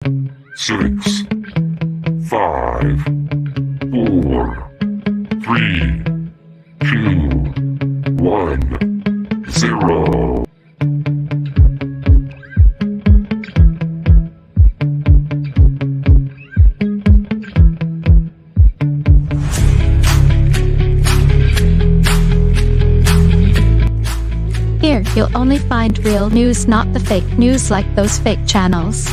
6, 5, 4, 3, 2, 1, 0. Here, you'll only find real news, not the fake news like those fake channels.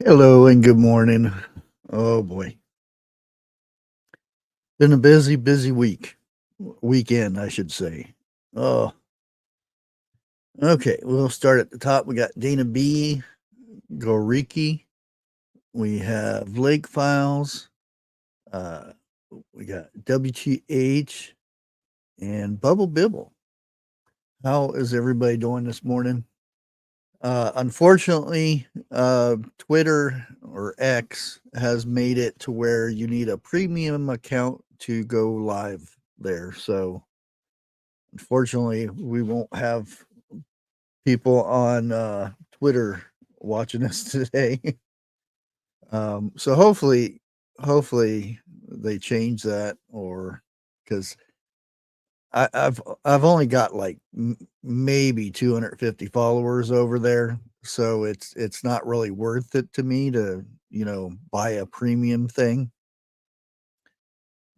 Hello and good morning. Oh boy. Been a busy weekend, I should say. Oh. Okay, we'll start at the top. We got Dana B, Goriki. We have Lake Files. We got WTH and Bubble Bibble. How is everybody doing this morning? Unfortunately, Twitter or X has made it to where you need a premium account to go live there. So unfortunately, we won't have people on Twitter watching us today. So hopefully they change that, or because I've only got like maybe 250 followers over there, so it's not really worth it to me to buy a premium thing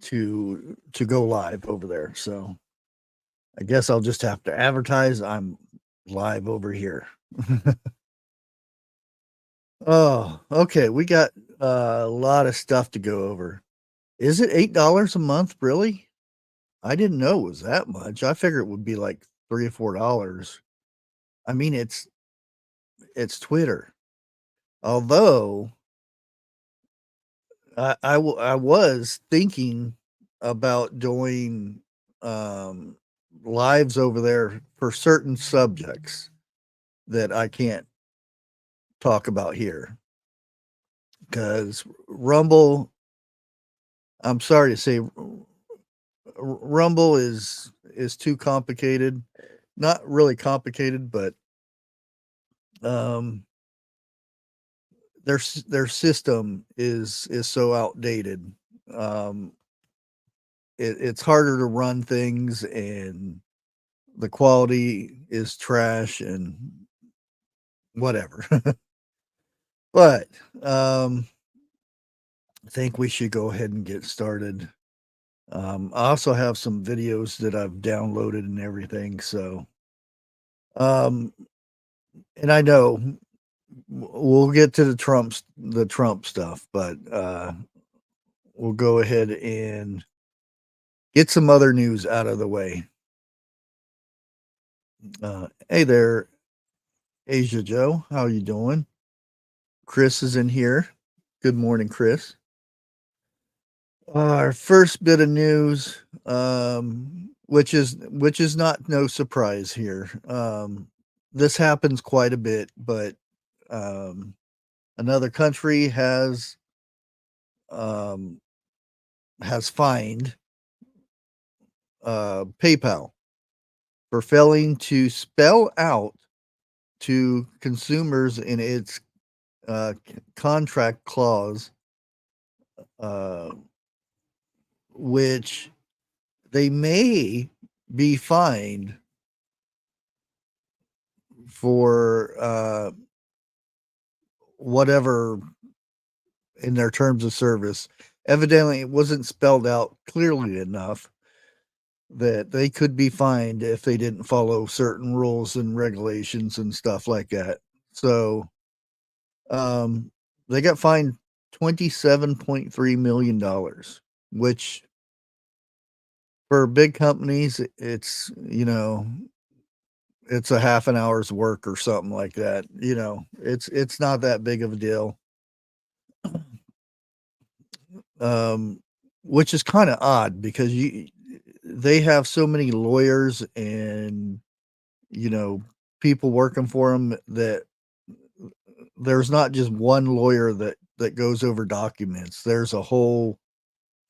to go live over there. So I guess I'll just have to advertise I'm live over here. Oh, okay. We got a lot of stuff to go over. Is it $8 a month, really? I didn't know it was that much. I figured it would be like $3 or $4. I mean, it's Twitter. Although I was thinking about doing lives over there for certain subjects that I can't talk about here, because Rumble, I'm sorry to say, Rumble is too complicated. Not really complicated, but their system is so outdated. It's harder to run things, and the quality is trash and whatever. But I think we should go ahead and get started. I also have some videos that I've downloaded and everything. So, and I know we'll get to the Trump stuff, but we'll go ahead and get some other news out of the way. Hey there, Asia Joe. How you doing? Chris is in here. Good morning, Chris. Our first bit of news, which is not no surprise here. This happens quite a bit, but another country has fined PayPal for failing to spell out to consumers in its contract clause, which they may be fined for whatever in their terms of service. Evidently, it wasn't spelled out clearly enough that they could be fined if they didn't follow certain rules and regulations and stuff like that. So They got fined $27.3 million, which for big companies, it's, it's a half an hour's work or something like that. It's not that big of a deal. Um, which is kind of odd because they have so many lawyers and, you know, people working for them that there's not just one lawyer that goes over documents. There's a whole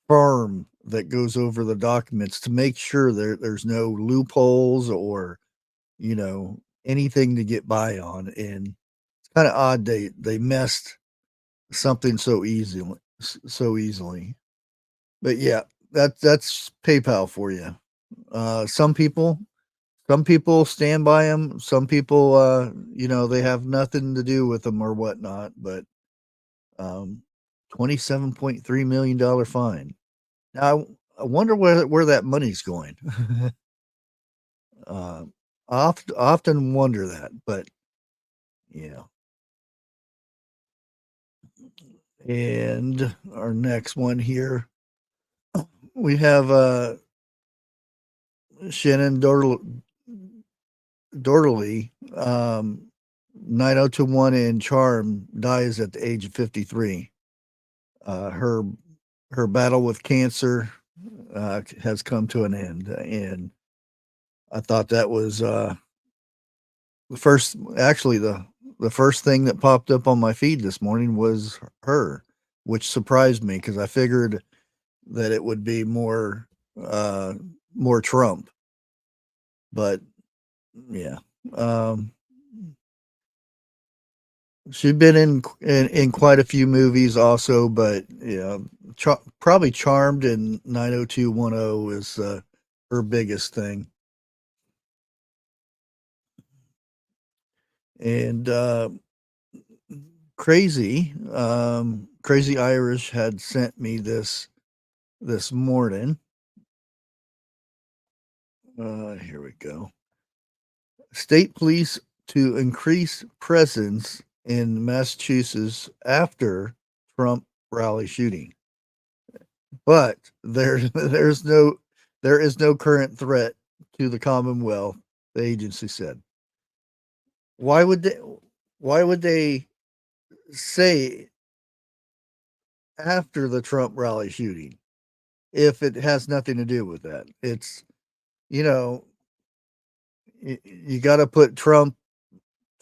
firm that goes over the documents to make sure there's no loopholes or, anything to get by on. And it's kind of odd they messed something so easily. But yeah, that's PayPal for you. Some people stand by them. Some people, they have nothing to do with them or whatnot. But um, $27.3 million fine. Now I wonder where that money's going. uh, often wonder that, but yeah. And our next one here, we have Shannon Dorley, 9021 in Charm, dies at the age of 53. Her battle with cancer has come to an end, and I thought that was the first thing that popped up on my feed this morning was her, which surprised me because I figured that it would be more Trump, but yeah. Um, she'd been in quite a few movies also, but yeah, probably Charmed and 90210 is her biggest thing. And Crazy Irish had sent me this morning. Here we go. State police to increase presence in Massachusetts after Trump rally shooting. But there is no current threat to the Commonwealth, the agency said. Why would they say after the Trump rally shooting if it has nothing to do with that? It's, you know, you got to put Trump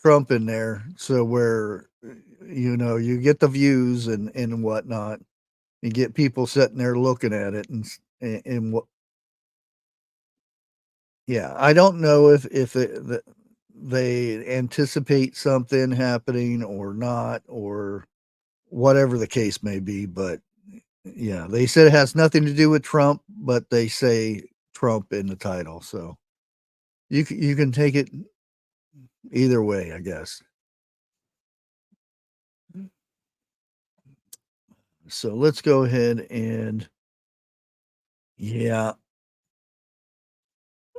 in there so where you get the views and whatnot. You get people sitting there looking at it and what. Yeah, I don't know if they anticipate something happening or not, or whatever the case may be. But yeah, they said it has nothing to do with Trump, but they say Trump in the title, so you can take it either way, I guess. So let's go ahead and yeah,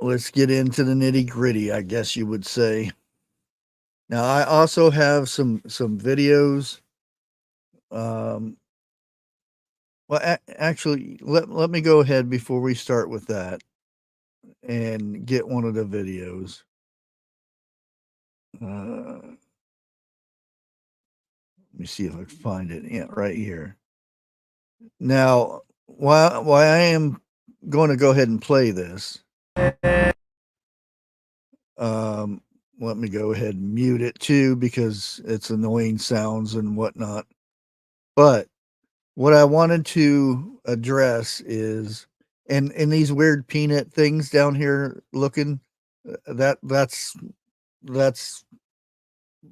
let's get into the nitty gritty, I guess you would say. Now I also have some videos. Um, well, actually, let me go ahead before we start with that and get one of the videos. Let me see if I can find it. Yeah, right here. Now, while I am going to go ahead and play this, um, let me go ahead and mute it too because it's annoying sounds and whatnot. But what I wanted to address is, and these weird peanut things down here looking, that's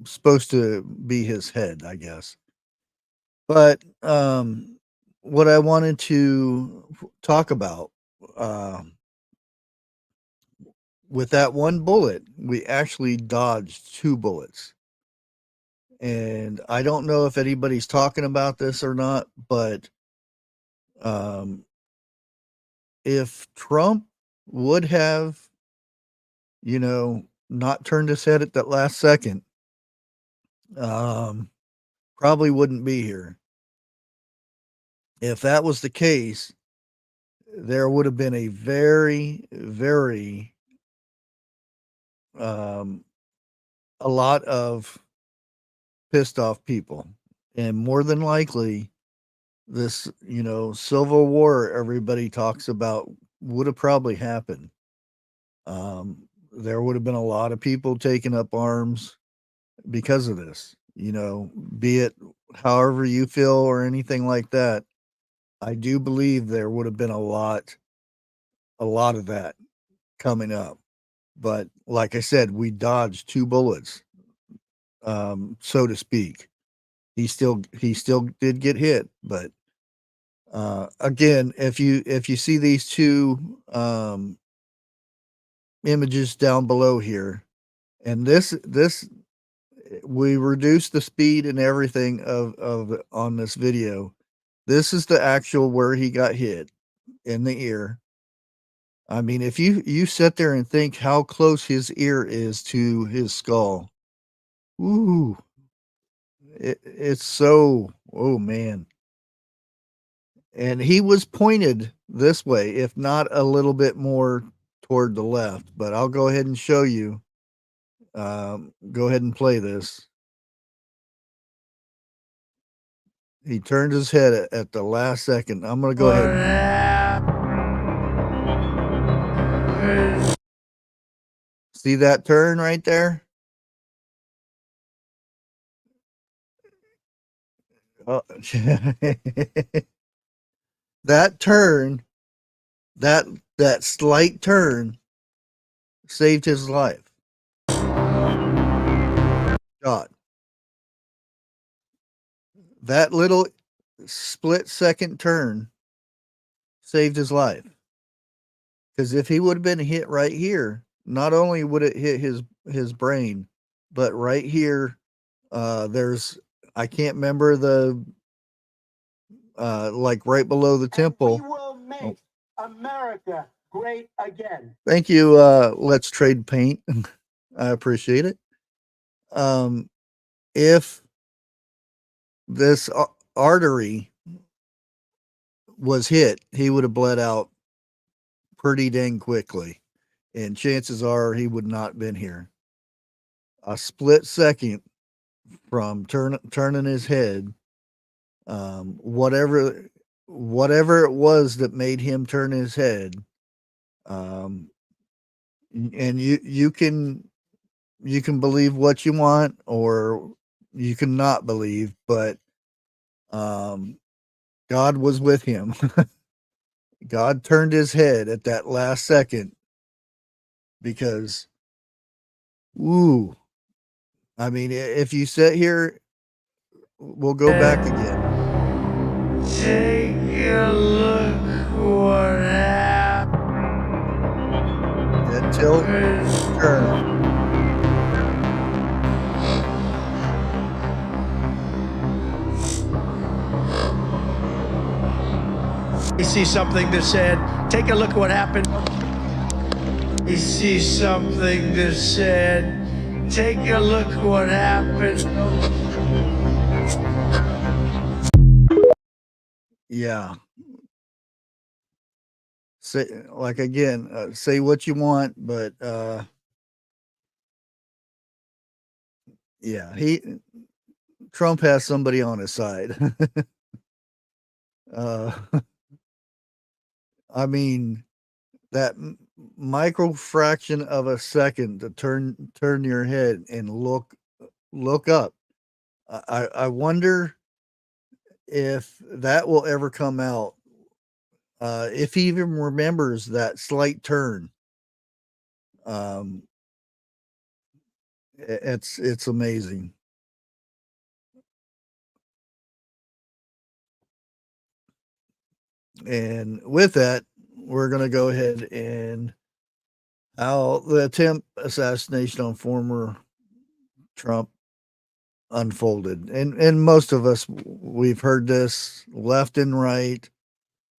supposed to be his head, I guess. But what I wanted to talk about, um, with that one bullet, we actually dodged two bullets. And I don't know if anybody's talking about this or not, but um, if Trump would have, not turned his head at that last second, um, probably wouldn't be here. If that was the case, there would have been a very, very a lot of pissed off people, and more than likely this, civil war everybody talks about would have probably happened. There would have been a lot of people taking up arms because of this, be it however you feel or anything like that. I do believe there would have been a lot of that coming up. But like I said, we dodged 2 bullets, so to speak. He still did get hit, but again, if you see these 2 images down below here, and this we reduced the speed and everything of on this video. This is the actual where he got hit in the ear. I mean, if you sit there and think how close his ear is to his skull, ooh, it's so, oh man. And he was pointed this way, if not a little bit more toward the left. But I'll go ahead and show you. Go ahead and play this. He turned his head at the last second. I'm going to go ahead. See that turn right there? Oh. That turn, that slight turn saved his life. God. That little split second turn saved his life. Because if he would have been hit right here, not only would it hit his brain, but right here, there's, I can't remember the, like right below the temple. We will make America great again. Thank you. Let's Trade Paint. I appreciate it. If this artery was hit, he would have bled out pretty dang quickly, and chances are he would not been here. A split second from turning his head, whatever it was that made him turn his head, and you can believe what you want or you can not believe, but God was with him. God turned his head at that last second because, ooh, I mean, if you sit here, we'll go back again. Take a look what happened. Then tilt, turn. You see something that said, take a look what happened. You see something that said, take a look what happened. Yeah. Say, like again, say what you want, but yeah, Trump has somebody on his side. I mean, that micro fraction of a second to turn your head and look up. I wonder if that will ever come out. If he even remembers that slight turn. It's amazing. And with that, we're going to go ahead and how the attempt assassination on former Trump unfolded. And most of us, we've heard this left and right.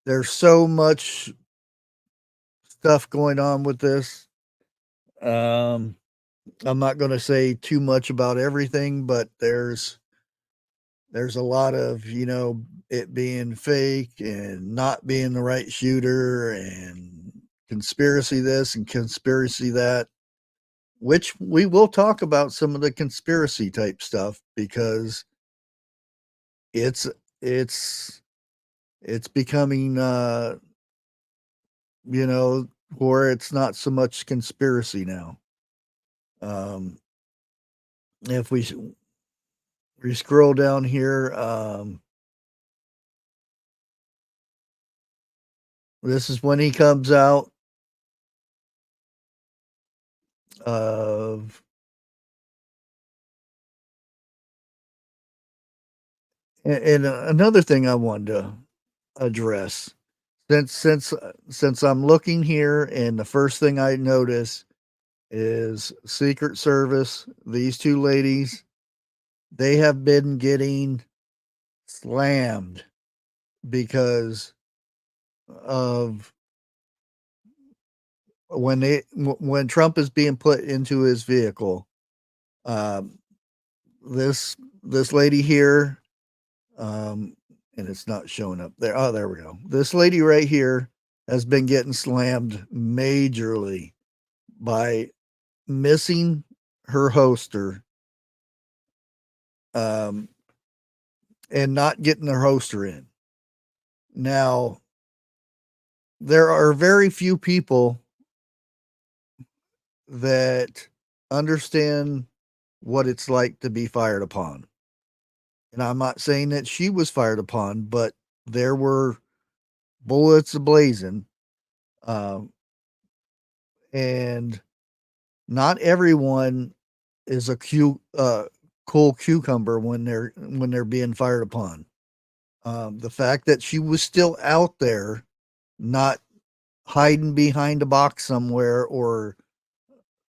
There's so much stuff going on with this. I'm not going to say too much about everything, but there's there's a lot of, it being fake and not being the right shooter and conspiracy this and conspiracy that, which we will talk about some of the conspiracy type stuff because it's it's it's becoming where it's not so much conspiracy now. If we scroll down here, this is when he comes out of and another thing I wanted to address since I'm looking here and the first thing I notice is Secret Service, these two ladies, they have been getting slammed because of when Trump is being put into his vehicle. This lady here, and it's not showing up there. Oh, there we go. This lady right here has been getting slammed majorly by missing her holster, and not getting her holster in. Now, there are very few people that understand what it's like to be fired upon. And I'm not saying that she was fired upon, but there were bullets ablazing. And not everyone is a cool cucumber when they're being fired upon. The fact that she was still out there, not hiding behind a box somewhere or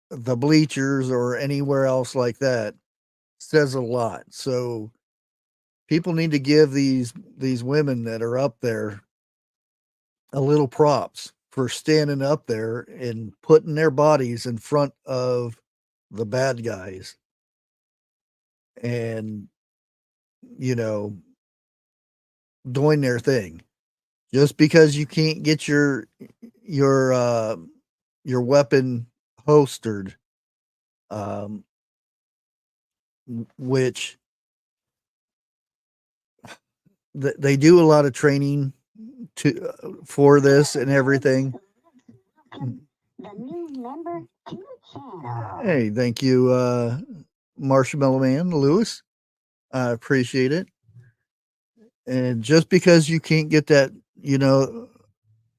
the bleachers or anywhere else like that, says a lot. So people need to give these women that are up there a little props for standing up there and putting their bodies in front of the bad guys and doing their thing. Just because you can't get your weapon holstered, which they do a lot of training for this and everything. The new member to the channel. Hey, thank you, Marshmallow Man Lewis. I appreciate it. And just because you can't get that,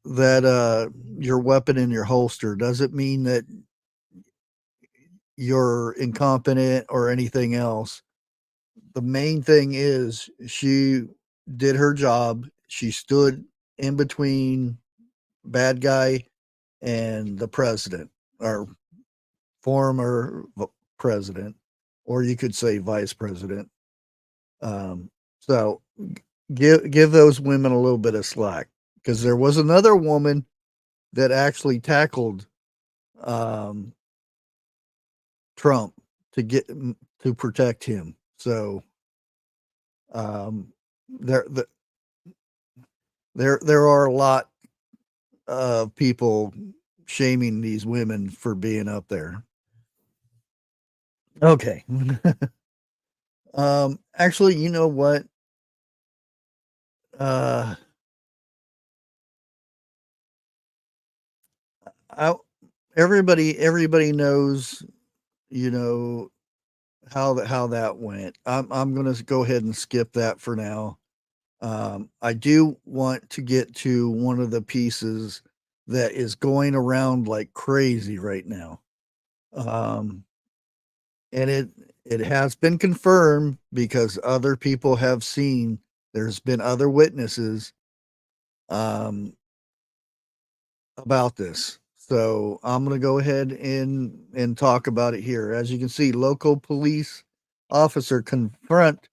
that your weapon in your holster doesn't mean that you're incompetent or anything else. The main thing is she did her job. She stood in between bad guy and the president, or former president, or you could say vice president. So give those women a little bit of slack, because there was another woman that actually tackled Trump to protect him. So there are a lot of people shaming these women for being up there. Okay. Actually, you know what? Everybody knows, how that went. I'm going to go ahead and skip that for now. I do want to get to one of the pieces that is going around like crazy right now. And it has been confirmed because other people have seen, there's been other witnesses about this. So I'm going to go ahead and talk about it here. As you can see, local police officer confront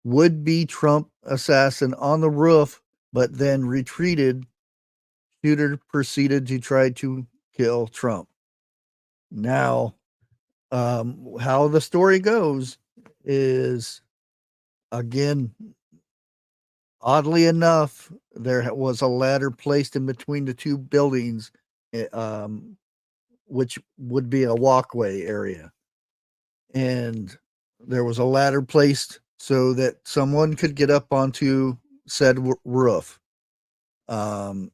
would-be Trump assassin on the roof, but then retreated. Shooter proceeded to try to kill Trump. Now, how the story goes is again, oddly enough, there was a ladder placed in between the two buildings, which would be a walkway area. And there was a ladder placed so that someone could get up onto said roof. That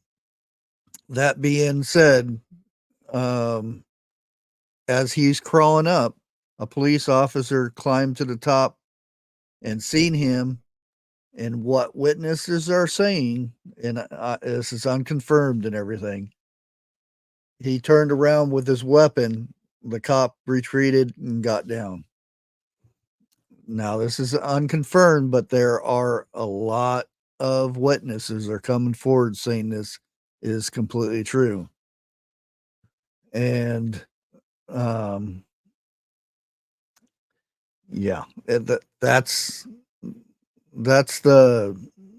being said, as he's crawling up, a police officer climbed to the top and seen him. And what witnesses are saying, and this is unconfirmed and everything, he turned around with his weapon. The cop retreated and got down. Now, this is unconfirmed, but there are a lot of witnesses are coming forward saying this is completely true. And yeah, that's the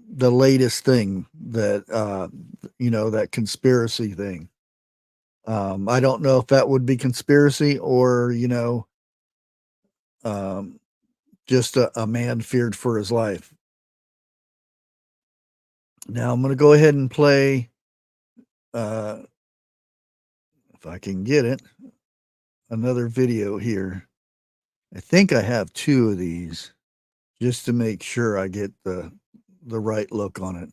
latest thing that that conspiracy thing. I don't know if that would be conspiracy or just a man feared for his life. Now I'm going to go ahead and play, if I can get it, another video here. I think I have two of these just to make sure I get the right look on it.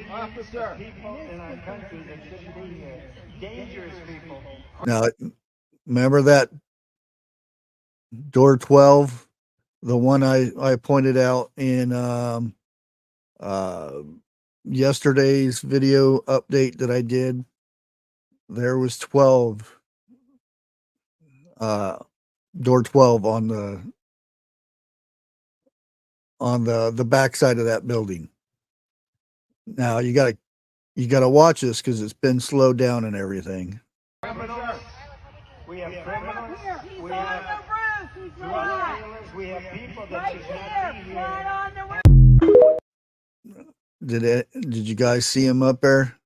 Officer, people in our country that shouldn't be here. Dangerous people. Now, remember that door 12, the one I pointed out in yesterday's video update that I did? There was 12, door 12 on the backside of that building. Now you gotta watch this because it's been slowed down and everything. Criminals. We have criminals. We have drug dealers. We have people that should not be here. Did you guys see him up there?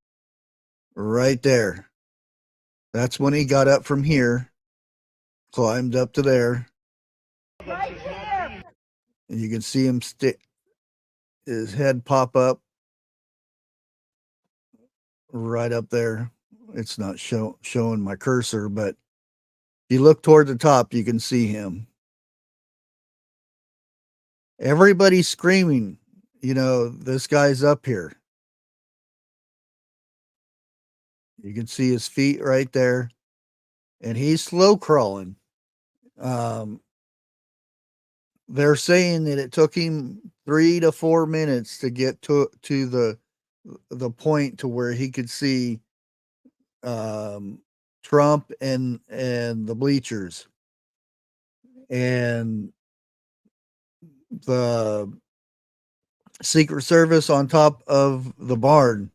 Right there. That's when he got up from here, climbed up to there. Right here. And you can see him his head pop up right up there. It's not showing my cursor, but if you look toward the top, you can see him. Everybody's screaming, this guy's up here. You can see his feet right there, and he's slow crawling. They're saying that it took him 3 to 4 minutes to get to the point to where he could see Trump and the bleachers. And the Secret Service on top of the barn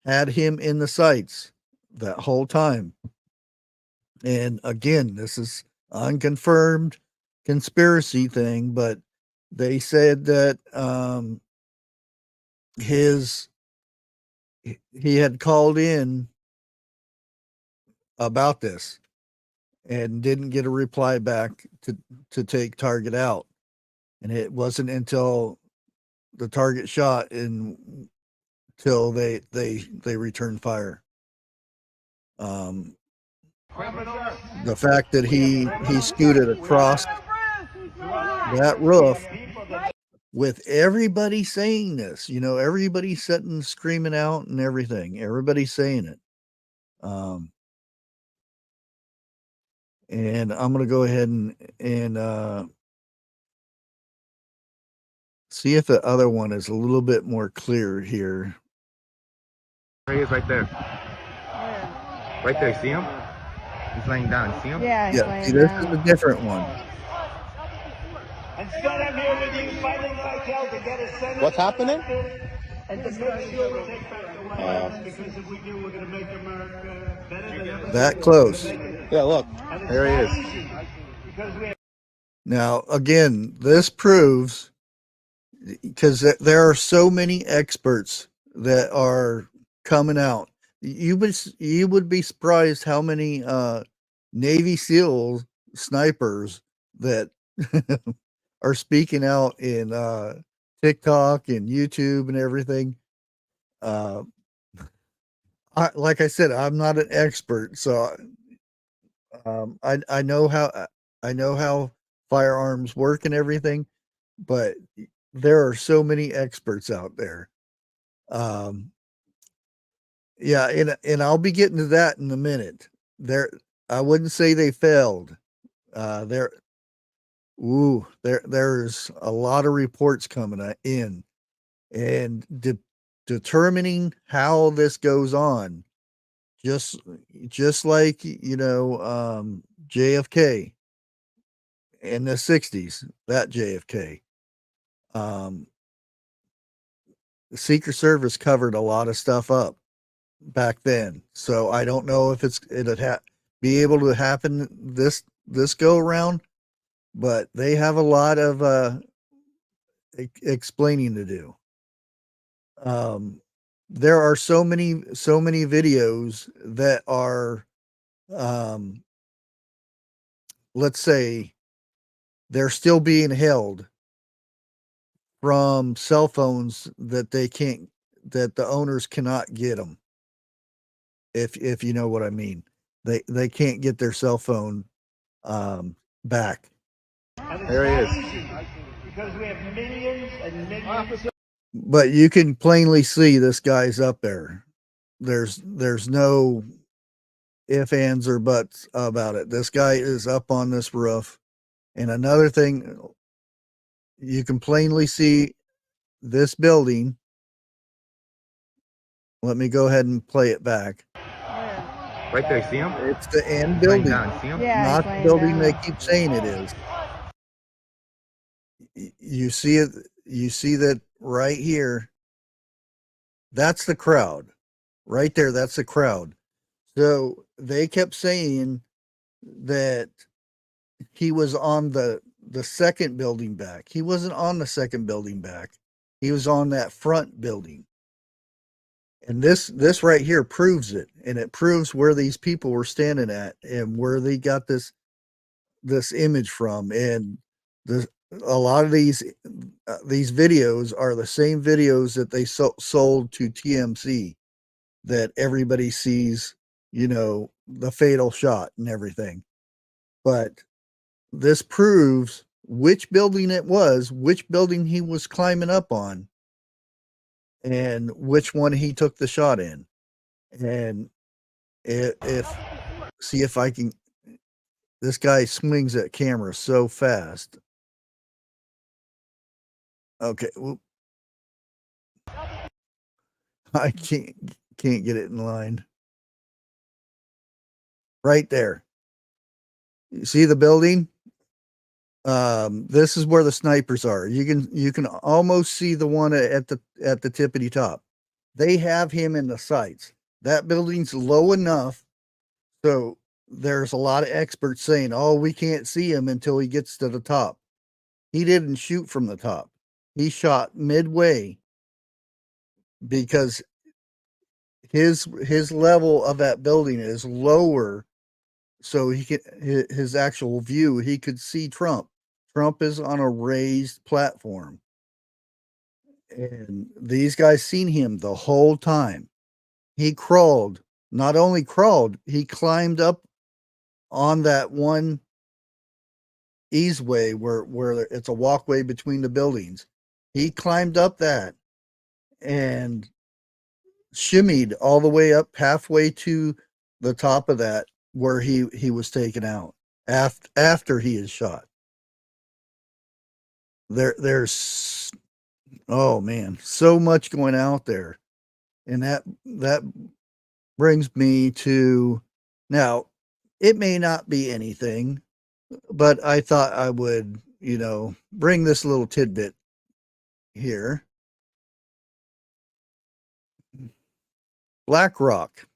had him in the sights that whole time. And again, this is unconfirmed conspiracy thing, but they said that he had called in about this and didn't get a reply back to take target out. And it wasn't until the target shot until they returned fire. The fact that he scooted across that roof with everybody saying this, everybody sitting screaming out and everything, everybody's saying it. And I'm going to go ahead and see if the other one is a little bit more clear here. He is right there. Right there, see him? He's laying down, see him? Yeah, see, this is a different one. Instead, I'm here with you fighting like hell to get a senator. What's happening? And to make sure we take back the White House, because if we do, we're going to make America better than ever. That close. Yeah, look, there he is. Now, again, this proves, because there are so many experts that are coming out. You would be surprised how many Navy SEAL snipers that are speaking out in TikTok and YouTube and everything. Like I said, I'm not an expert, so I know how firearms work and everything, but there are so many experts out there. Yeah, and I'll be getting to that in a minute. I wouldn't say they failed. There's a lot of reports coming in, and determining how this goes on, just like JFK in the 60s, that JFK. The Secret Service covered a lot of stuff up back then, so I don't know if it'd be able to happen this go around, but they have a lot of explaining to do. There are so many videos that are, let's say, they're still being held from cell phones that the owners cannot get them. If you know what I mean, they can't get their cell phone back. There he is. Because we have millions and millions. But you can plainly see this guy's up there. There's no ifs, ands, or buts about it. This guy is up on this roof. And another thing, you can plainly see this building. Let me go ahead and play it back. Right there, see him? It's the end He's laying building, down, see him? not the building they keep saying it is. You see it. You see that right here. That's the crowd. Right there, that's the crowd. So they kept saying that he was on the second building back. He wasn't on the second building back. He was on that front building. And this right here proves it. And it proves where these people were standing at and where they got this image from. And a lot of these videos are the same videos that they sold to TMC, that everybody sees, the fatal shot and everything. But this proves which building it was, which building he was climbing up on, and which one he took the shot in. And see if I can, this guy swings that camera so fast. Okay. Well, I can't get it in line. Right there. You see the building? This is where the snipers are. You can almost see the one at the tippity top. They have him in the sights. That building's low enough, so there's a lot of experts saying, "Oh, we can't see him until he gets to the top." He didn't shoot from the top. He shot midway because his level of that building is lower, so his actual view, he could see Trump. Trump is on a raised platform, and these guys seen him the whole time. He crawled. Not only crawled, he climbed up on that one easeway where it's a walkway between the buildings. He climbed up that and shimmied all the way up halfway to the top of that, where he was taken out after he is shot. There's oh man, so much going out there. And that brings me to, now, it may not be anything, but I thought I would, bring this little tidbit here. BlackRock.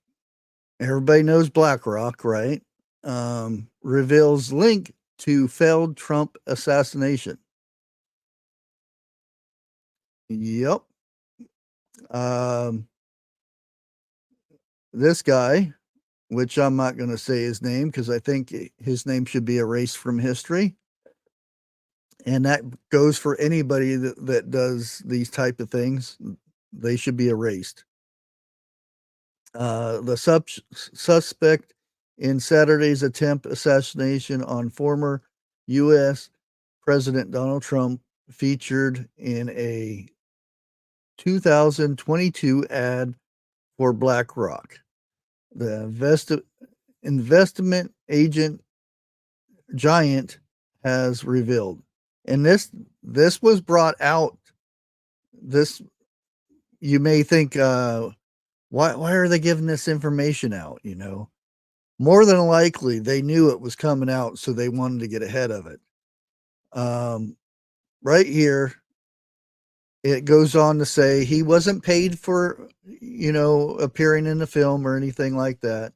Everybody knows BlackRock, right? Reveals link to failed Trump assassination. Yep. This guy, which I'm not going to say his name because I think his name should be erased from history. And that goes for anybody that does these type of things. They should be erased. The suspect in Saturday's attempt assassination on former U.S. President Donald Trump featured in a 2022 ad for BlackRock. The investment agent giant has revealed. And this was brought out. This, you may think, why are they giving this information out? You know, more than likely they knew it was coming out, so they wanted to get ahead of it. Right here, it goes on to say he wasn't paid for, you know, appearing in the film or anything like that.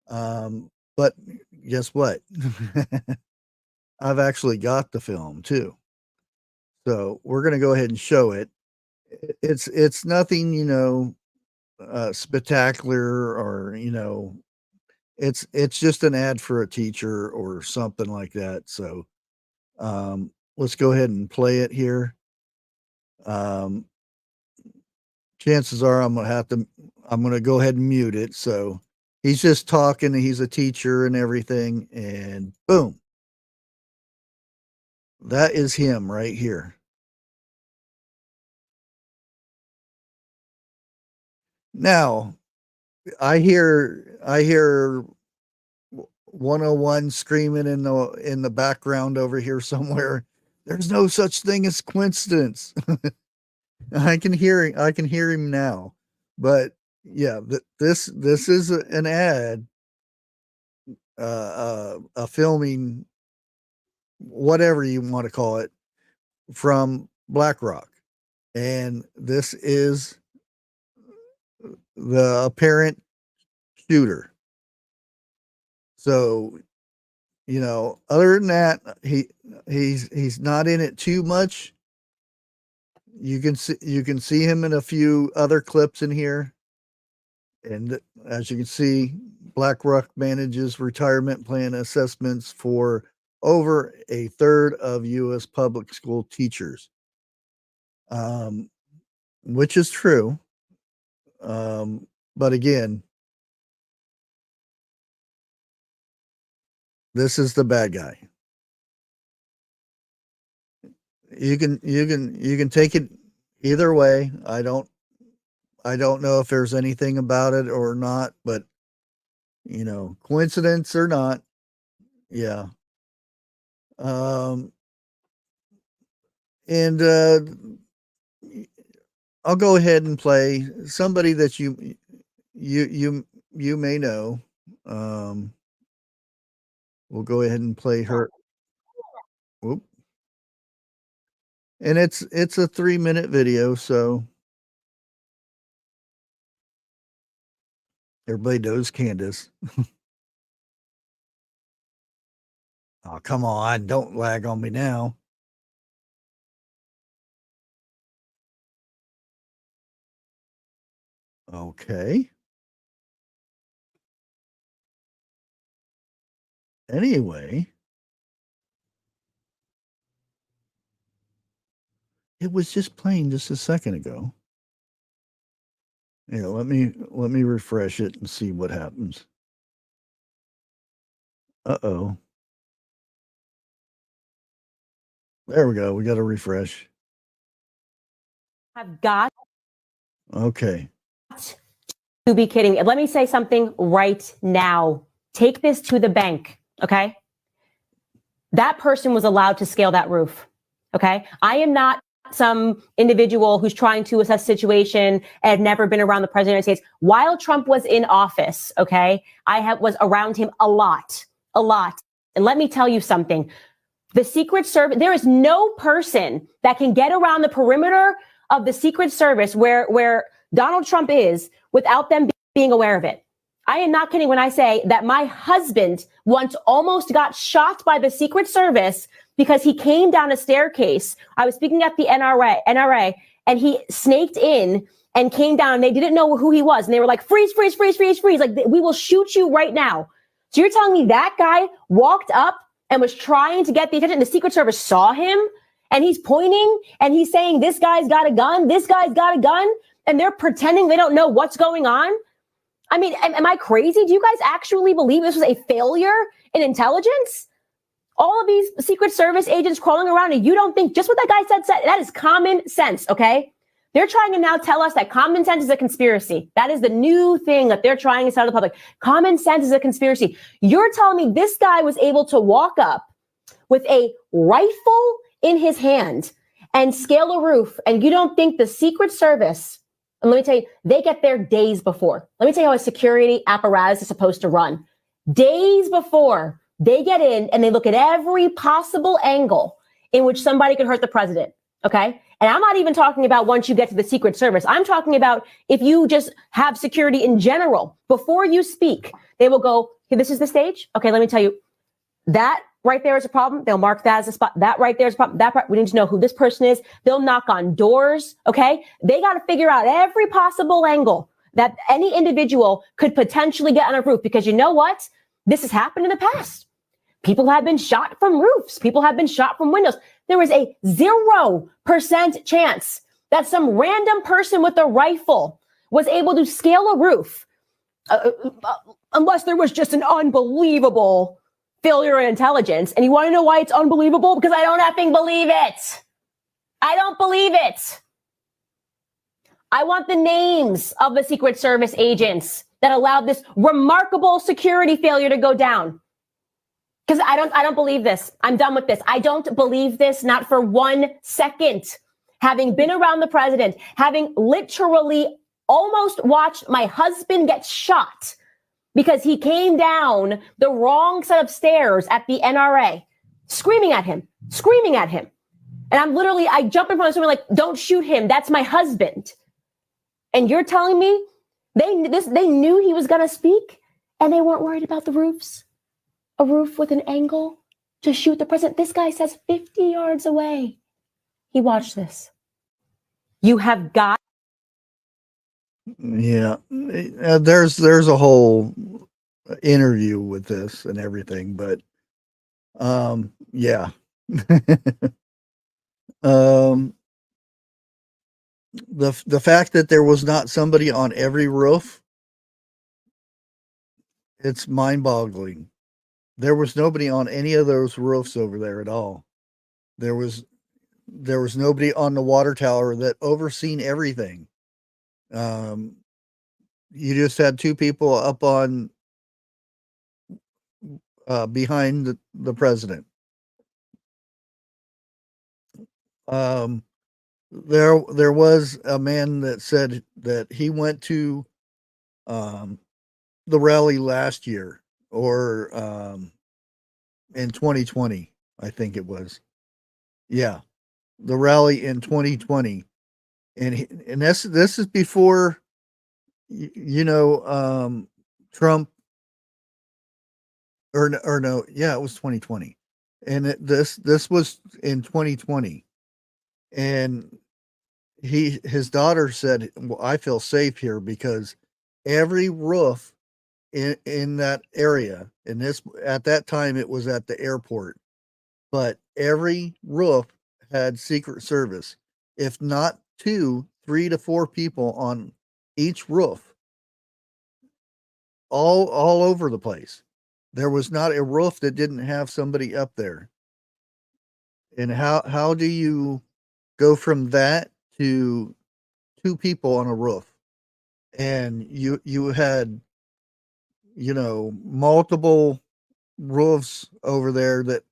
But guess what? I've actually got the film too. So we're going to go ahead and show it. It's nothing, you know, spectacular, or, you know, it's just an ad for a teacher or something like that. So let's go ahead and play it here. Chances are I'm going to go ahead and mute it. So he's just talking, he's a teacher and everything, and boom. That is him right here. Now, I hear 101 screaming in the background over here somewhere. There's no such thing as coincidence. I can hear him now. But yeah, this is an ad, a filming, whatever you want to call it, from BlackRock. And this is the apparent shooter. So, you know, other than that, he's not in it too much. You can see him in a few other clips in here. And as you can see, BlackRock manages retirement plan assessments for over a third of U.S. public school teachers, which is true. But again, this is the bad guy. You can take it either way. I don't know if there's anything about it or not, but, you know, coincidence or not, yeah. And I'll go ahead and play somebody that you may know. We'll go ahead and play her. Whoop. And it's a 3-minute video, so everybody knows Candace. Oh, come on, don't lag on me now. Okay. Anyway, it was just playing just a second ago. Yeah, let me refresh it and see what happens. Uh-oh. There we go. We got a refresh. I've got Okay. to be kidding me. Let me say something right now. Take this to the bank, okay? That person was allowed to scale that roof, okay? I am not some individual who's trying to assess situation and had never been around the president of the United States. While Trump was in office, okay, was around him a lot. And let me tell you something. The Secret Service, there is no person that can get around the perimeter of the Secret Service where Donald Trump is without them being aware of it. I am not kidding when I say that my husband once almost got shot by the Secret Service because he came down a staircase. I was speaking at the NRA, and he snaked in and came down, and they didn't know who he was. And they were like, freeze. Like, we will shoot you right now. So you're telling me that guy walked up and was trying to get the attention. The Secret Service saw him, and he's pointing and he's saying, this guy's got a gun, this guy's got a gun, and they're pretending they don't know what's going on. I mean, am I crazy? Do you guys actually believe this was a failure in intelligence? All of these Secret Service agents crawling around, and you don't think just what that guy said, that is common sense, okay? They're trying to now tell us that common sense is a conspiracy. That is the new thing that they're trying to tell the public. Common sense is a conspiracy. You're telling me this guy was able to walk up with a rifle in his hand and scale a roof, and you don't think the Secret Service, and let me tell you, they get there days before. Let me tell you how a security apparatus is supposed to run. Days before, they get in and they look at every possible angle in which somebody could hurt the president, okay? And I'm not even talking about once you get to the Secret Service. I'm talking about if you just have security in general. Before you speak, they will go, okay, this is the stage. Okay, let me tell you, that right there is a problem. They'll mark that as a spot. That right there is a problem. That part, we need to know who this person is. They'll knock on doors, okay? They got to figure out every possible angle that any individual could potentially get on a roof, because you know what? This has happened in the past. People have been shot from roofs. People have been shot from windows. There was a 0% chance that some random person with a rifle was able to scale a roof, unless there was just an unbelievable failure in intelligence. And you want to know why it's unbelievable? Because I don't effing believe it. I don't believe it. I want the names of the Secret Service agents that allowed this remarkable security failure to go down. Because I don't believe this. I'm done with this. I don't believe this, not for 1 second. Having been around the president, having literally almost watched my husband get shot because he came down the wrong set of stairs at the NRA, screaming at him. And I jump in front of someone like, don't shoot him. That's my husband. And you're telling me they knew he was going to speak and they weren't worried about the roofs? A roof with an angle to shoot the president. This guy says 50 yards away. He watched this. You have got. Yeah, there's a whole interview with this and everything, but yeah. The fact that there was not somebody on every roof, it's mind-boggling. There was nobody on any of those roofs over there at all. There was nobody on the water tower that overseen everything. You just had two people up on behind the president. There was a man that said that he went to the rally last year, or in 2020, I think it was. Yeah, the rally in 2020, and this is before, Trump, or no, yeah, it was 2020, and this was in 2020, and his daughter said, well, I feel safe here because every roof in that area, and this at that time it was at the airport, but every roof had Secret Service, if not 3 to 4 people on each roof, all over the place. There was not a roof that didn't have somebody up there. And how do you go from that to 2 people on a roof? And you had, multiple roofs over there that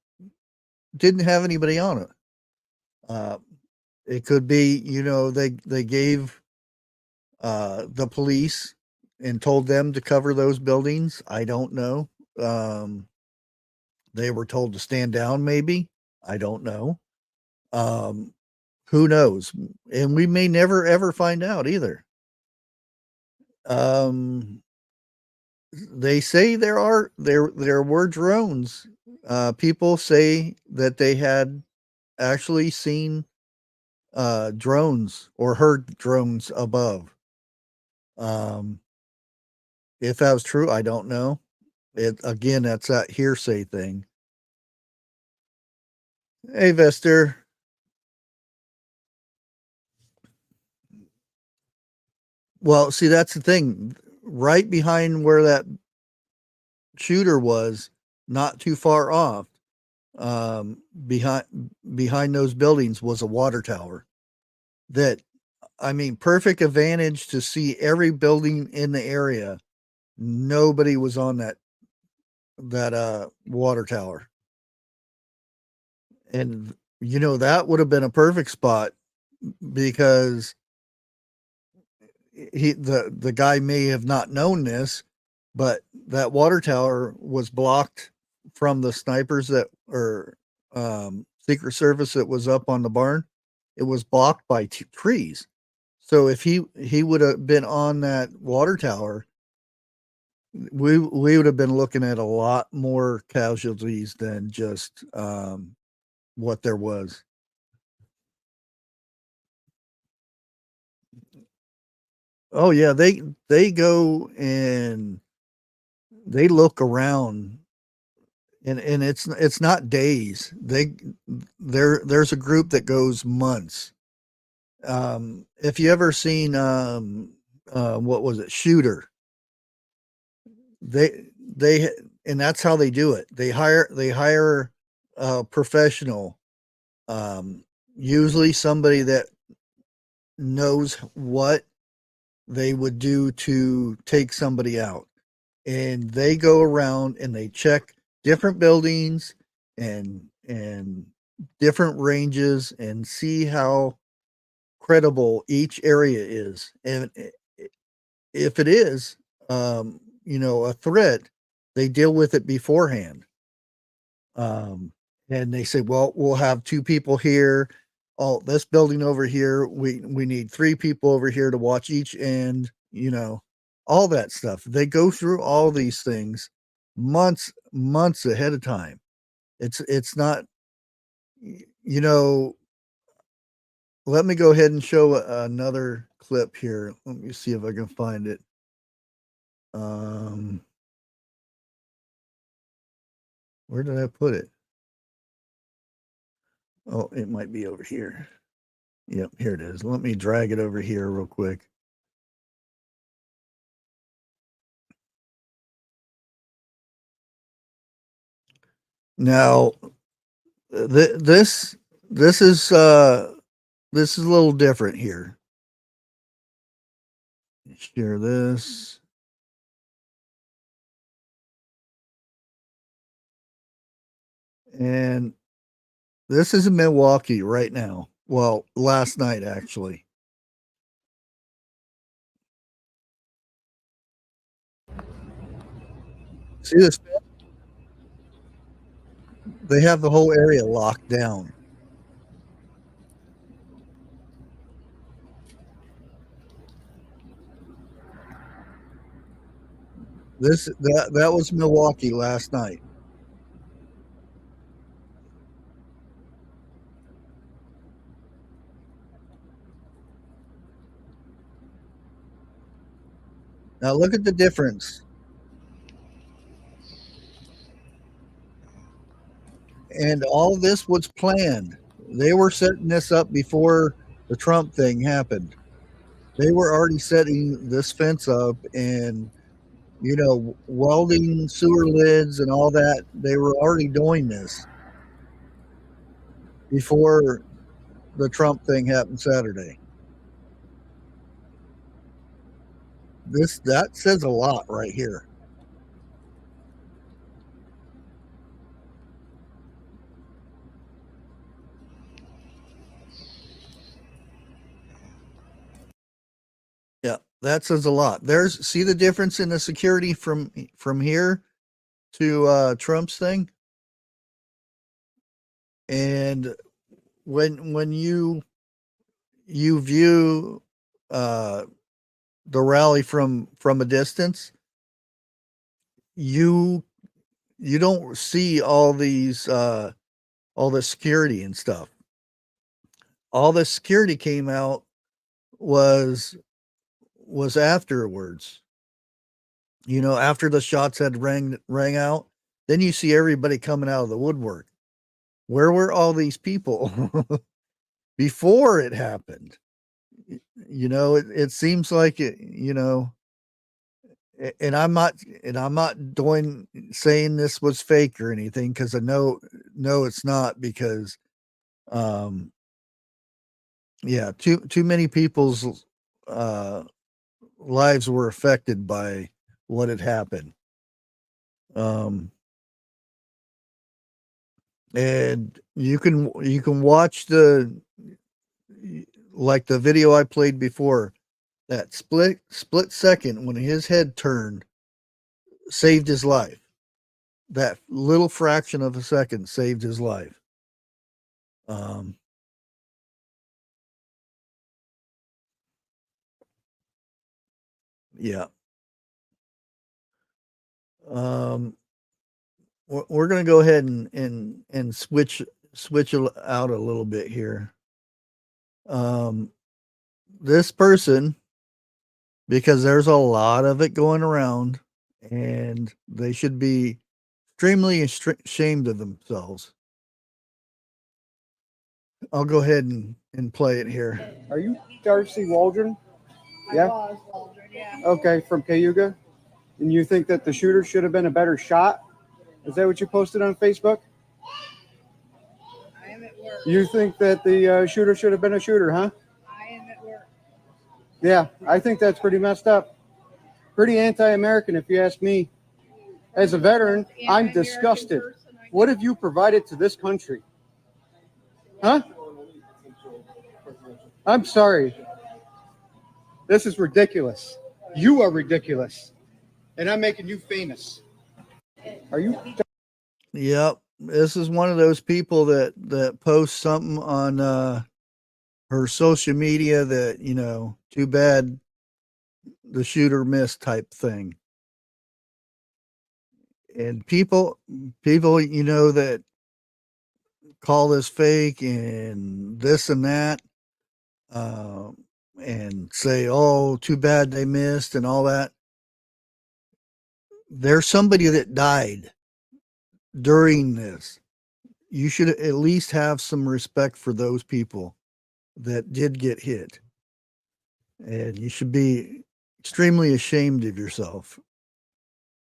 didn't have anybody on it. It could be, they gave the police and told them to cover those buildings. I don't know. They were told to stand down, maybe. I don't know. Who knows? And we may never ever find out either. They say there were drones. People say that they had actually seen drones or heard drones above. If that was true, I don't know. Again, that's that hearsay thing. Hey, Vester. Well, see, that's the thing. Right behind where that shooter was, not too far off, behind those buildings was a water tower. That, I mean, perfect advantage to see every building in the area. Nobody was on that water tower, and that would have been a perfect spot because the guy may have not known this, but that water tower was blocked from the snipers that or Secret Service that was up on the barn. It was blocked by trees. So if he would have been on that water tower, we would have been looking at a lot more casualties than just what there was. Oh yeah, they go and they look around, and it's not days. There's a group that goes months. If you ever seen what was it, Shooter? They and that's how they do it. They hire a professional, usually somebody that knows what they would do to take somebody out, and they go around and they check different buildings and different ranges and see how credible each area is. And if it is a threat, they deal with it beforehand. And they say, well, we'll have 2 people here. Oh, this building over here, we need 3 people over here to watch each end, all that stuff. They go through all these things months ahead of time. It's not, let me go ahead and show another clip here. Let me see if I can find it. Where did I put it? Oh, it might be over here. Yep, here it is. Let me drag it over here real quick. Now, this is a little different here. Share this. And this is in Milwaukee right now. Well, last night actually. See this? They have the whole area locked down. That was Milwaukee last night. Now look at the difference. And all this was planned. They were setting this up before the Trump thing happened. They were already setting this fence up and welding sewer lids and all that. They were already doing this before the Trump thing happened Saturday. That says a lot right here. Yeah, that says a lot. See the difference in the security from here to Trump's thing? And when you view the rally from a distance, you don't see all these all the security and stuff. All the security came out was afterwards. After the shots had rang out, then you see everybody coming out of the woodwork. Where were all these people before it happened? You know, it seems like it, you know, and I'm not doing saying this was fake or anything, because I know no it's not, because um yeah, too many people's lives were affected by what had happened. And you can watch the, like the video I played before, that split second when his head turned saved his life. That little fraction of a second saved his life. Yeah. We're going to go ahead and switch out a little bit here. This person, because there's a lot of it going around, and they should be extremely ashamed of themselves. I'll go ahead and play it here. Are you Darcy Waldron? Yeah. Okay, from Cayuga. And you think that the shooter should have been a better shot? Is that what you posted on Facebook? I am at work. You think that the shooter should have been a shooter, huh? I am at work. Yeah, I think that's pretty messed up. Pretty anti-American, if you ask me. As a veteran, I'm disgusted. What have you provided to this country? Huh? I'm sorry. This is ridiculous. You are ridiculous. And I'm making you famous. Are you? Yep. This is one of those people that posts something on her social media that, you know, too bad the shooter missed type thing. And people, you know, that call this fake and this and that, and say, oh, too bad they missed and all that. There's somebody that died during this. You should at least have some respect for those people that did get hit. And you should be extremely ashamed of yourself.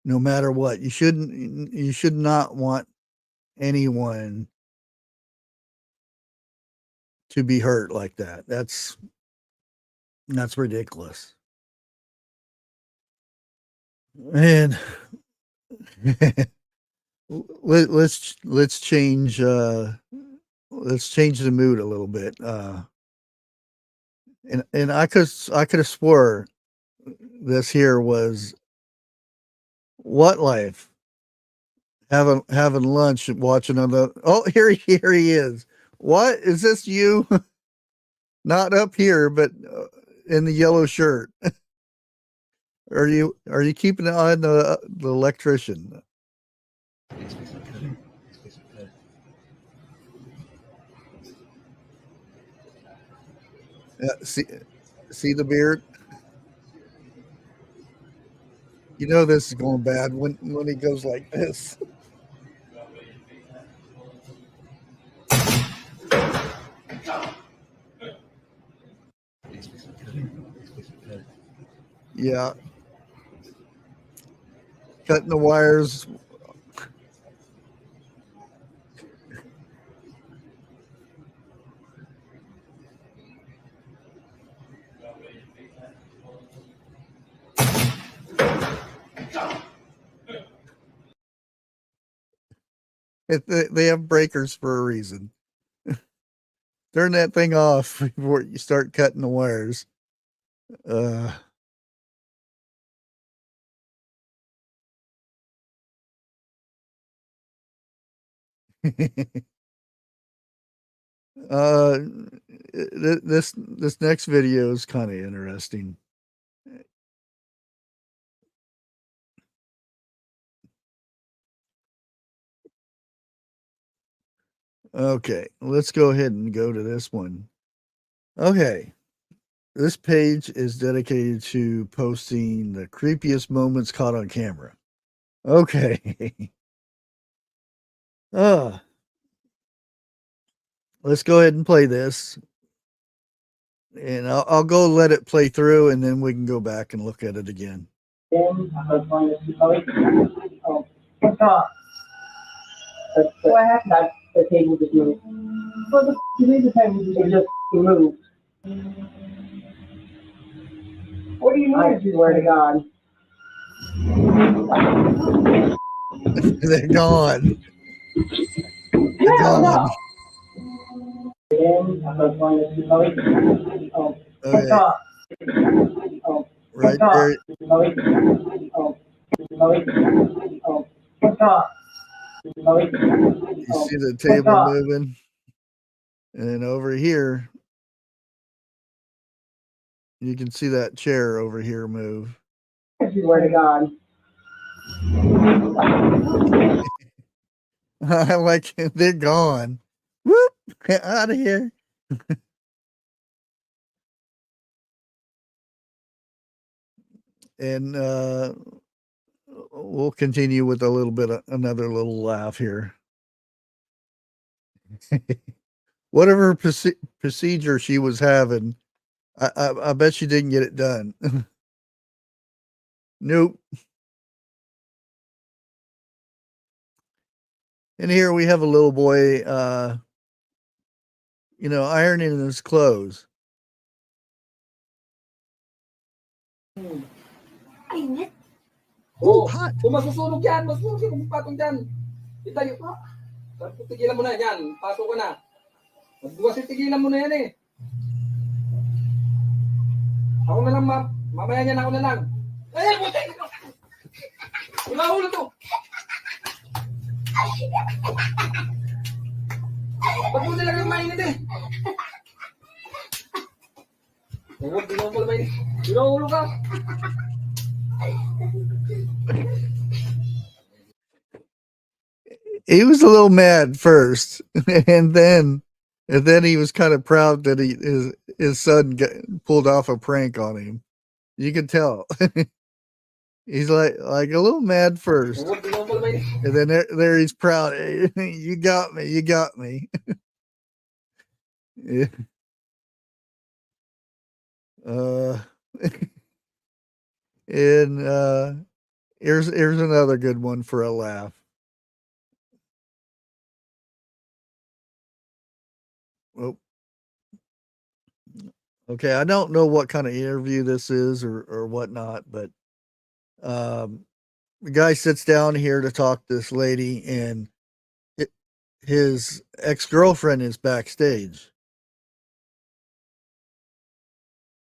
No matter what. You should not want anyone to be hurt like that. That's ridiculous. And let's change the mood a little bit. And I could have swore this here was What Life having lunch and watching another. Oh, here he is. What is this? You? Not up here, but in the yellow shirt. Are you keeping an eye on the electrician? See the beard? You know this is going bad when he goes like this. Yeah. Cutting the wires. They have breakers for a reason. Turn that thing off before you start cutting the wires. This next video is kind of interesting. Okay, let's go ahead and go to this one. Okay, this page is dedicated to posting the creepiest moments caught on camera. Okay. let's go ahead and play this. And I'll go let it play through, and then we can go back and look at it again. What happened? The table just moved. Well, the table just moved. What do you mean? I swear to God. They're gone. They're gone. Okay. Right there. You see the table moving? And then over here, you can see that chair over here move. I swear to God. I'm like, they're gone. Whoop! Out of here. And we'll continue with a little bit of another little laugh here. Whatever procedure she was having, I bet she didn't get it done. Nope. And here we have a little boy, ironing his clothes. Init. Hot. Kung masusunog yan, masusunog yan, patong dyan. Itayo pa. Tigilan mo na yan, pasok ka na. Magbukas tigilan mo na yan eh. Ako na lang, mamaya niyan ako na lang. Ay, buti! Ulo to! Ba't mo nilagay mainit eh? Huwag, binumpol mainit. Ulo ka. He was a little mad first, and then he was kind of proud that his son pulled off a prank on him. You could tell. He's like a little mad first, and then there he's proud. Hey, you got me. You got me. Yeah. And here's another good one for a laugh. Oh. Okay, I don't know what kind of interview this is or whatnot, but the guy sits down here to talk to this lady, and his ex-girlfriend is backstage.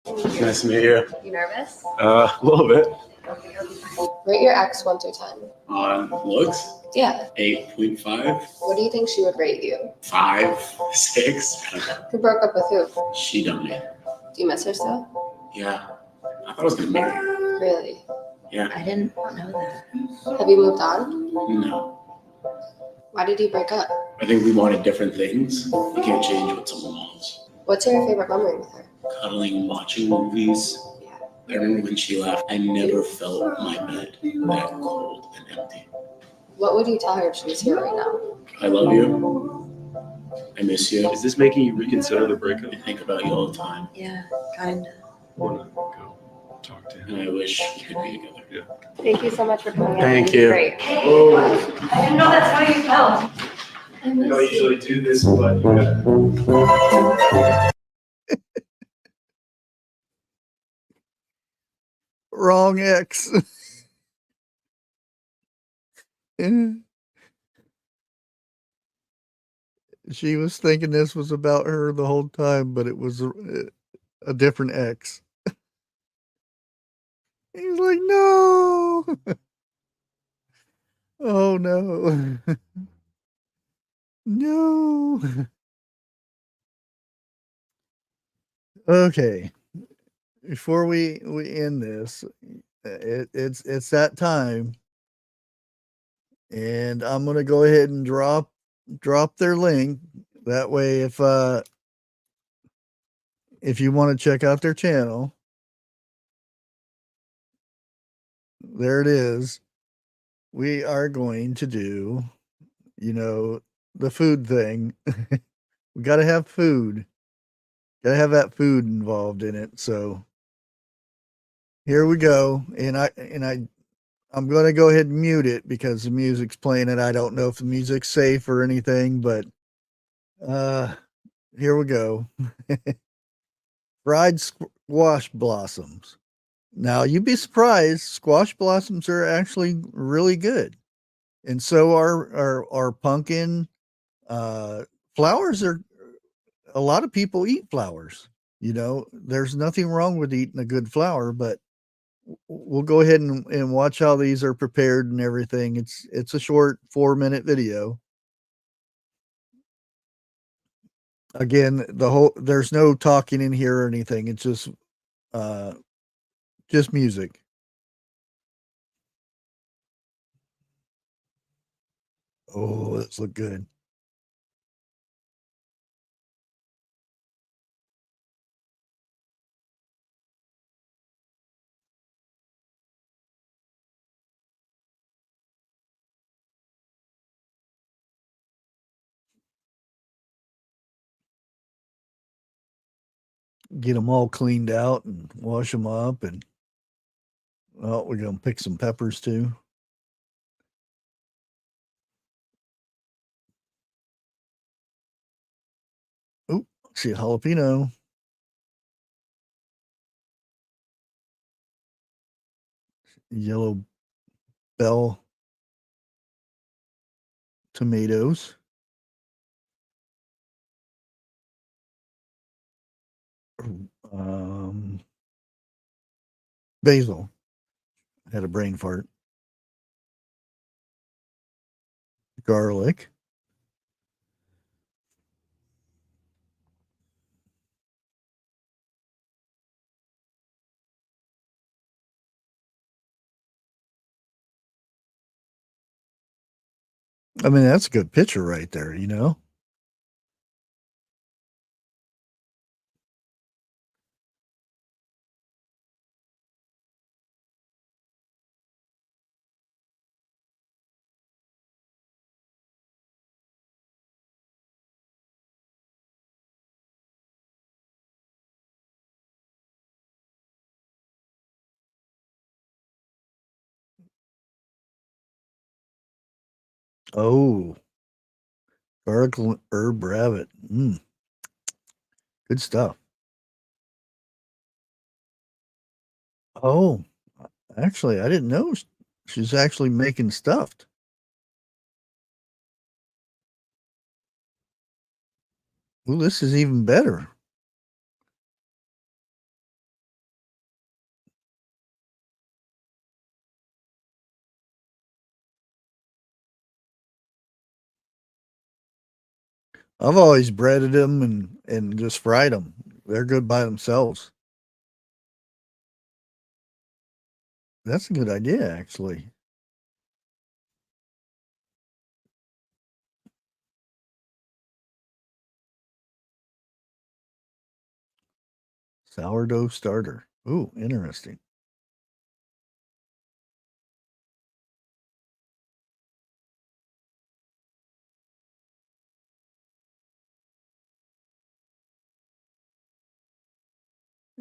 Nice to meet you. You nervous? A little bit. Rate your ex 1 through 10. On looks? Yeah. 8.5. What do you think she would rate you? 5, 6. I don't know. Who broke up with who? She done me. Do you miss her still? Yeah. I thought I was gonna marry her. Really? Yeah. I didn't know that. Have you moved on? No. Why did you break up? I think we wanted different things. You can't change what someone wants. What's your favorite memory with her? Cuddling, watching movies. I remember when she left, I never felt my bed that cold and empty. What would you tell her if she was here right now? I love you. I miss you. Is this making you reconsider the breakup? I think about you all the time. Yeah, kinda. I want to go talk to him. And I wish we could be together. Yeah. Thank you so much for coming in. Thank you. Great. Oh. I didn't know that's how you felt. I miss I usually do this, but you gotta... Wrong ex. She was thinking this was about her the whole time, but it was a different ex. He's like, no. Oh no. No. Okay. Before we end this, it's that time, and I'm gonna go ahead and drop their link. That way, if you want to check out their channel, there it is. We are going to do, the food thing. We got to have food. Got to have that food involved in it. So here we go. I'm going to go ahead and mute it because the music's playing it. I don't know if the music's safe or anything, but here we go. Fried squash blossoms. Now, you'd be surprised, squash blossoms are actually really good. And so are pumpkin. Flowers are, a lot of people eat flowers. You know, there's nothing wrong with eating a good flower, but we'll go ahead and watch how these are prepared and everything. It's a short 4-minute video. Again, there's no talking in here or anything. It's just music. Oh, this look good. Get them all cleaned out and wash them up. And well, we're going to pick some peppers too. Oh, see a jalapeno. Yellow bell tomatoes. Basil. I had a brain fart. Garlic. I mean, that's a good picture right there, you know? Oh, garlic herb rabbit. Good stuff. Oh, actually, I didn't know she's actually making stuffed. Well, this is even better. I've always breaded them and just fried them. They're good by themselves. That's a good idea, actually. Sourdough starter. Ooh, interesting.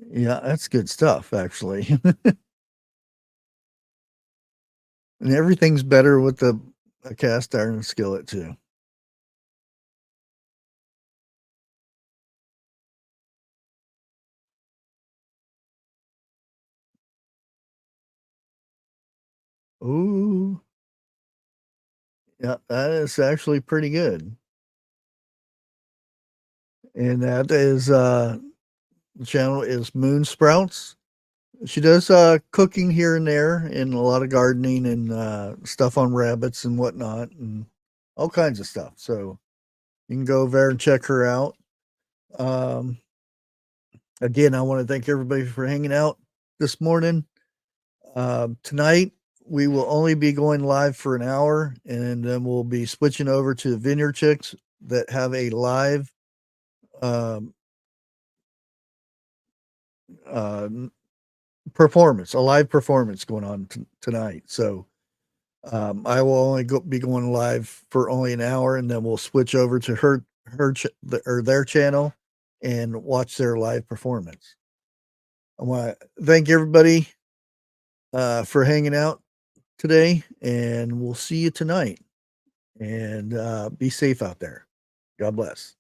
Yeah, that's good stuff, actually. And everything's better with a cast iron skillet, too. Ooh. Yeah, that is actually pretty good. And that is the channel is Moon Sprouts. She does cooking here and there and a lot of gardening and stuff on rabbits and whatnot and all kinds of stuff. So you can go there and check her out. Again, I want to thank everybody for hanging out this morning. Tonight, we will only be going live for an hour, and then we'll be switching over to the Vineyard Chicks that have a live performance, a live performance going on tonight. So I will only be going live for only an hour, and then we'll switch over to or their channel and watch their live performance. I want to thank everybody for hanging out today, and we'll see you tonight. And be safe out there. God bless.